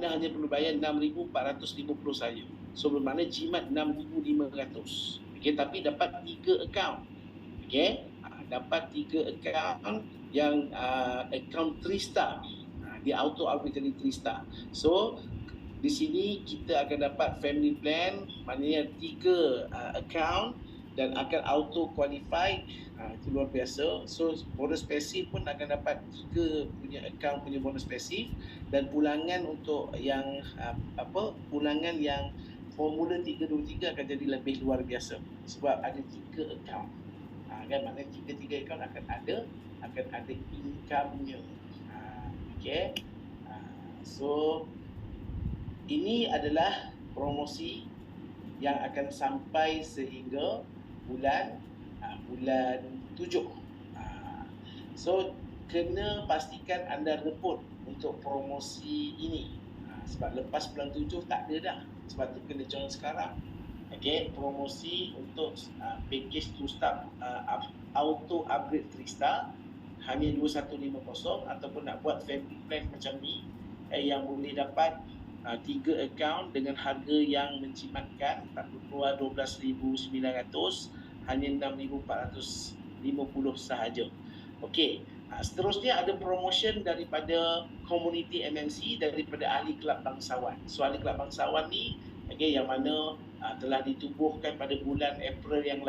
anda hanya perlu bayar 6,450 saja. So bermakna jimat 6,500. Okey, tapi dapat 3 akaun. Okey, dapat 3 akaun yang akaun 3 star. Dia auto upgrade jadi 3 star. So di sini kita akan dapat family plan, maknanya 3 akaun dan akan auto qualified. Itu luar biasa. So bonus pasif pun akan dapat 3 punya akaun punya bonus pasif, dan pulangan untuk yang pulangan yang formula 323 akan jadi lebih luar biasa sebab ada 3 akaun. Kan maknanya 3 akaun akan ada income-nya. Okey. So ini adalah promosi yang akan sampai sehingga bulan 7. So kena pastikan anda report untuk promosi ini. Sebab lepas bulan 7 tak ada dah. Sebab tu kena join sekarang. Okey, promosi untuk package 2 star auto upgrade 3 star hanya 2150, ataupun nak buat family plan macam ni yang boleh dapat 3 akaun dengan harga yang menjimatkan, tak perlu keluar 12,900, hanya 6,450 sahaja. Okey, seterusnya ada promotion daripada community MNC, daripada ahli kelab bangsawan. So ahli kelab bangsawan ni yang mana telah ditubuhkan pada bulan April yang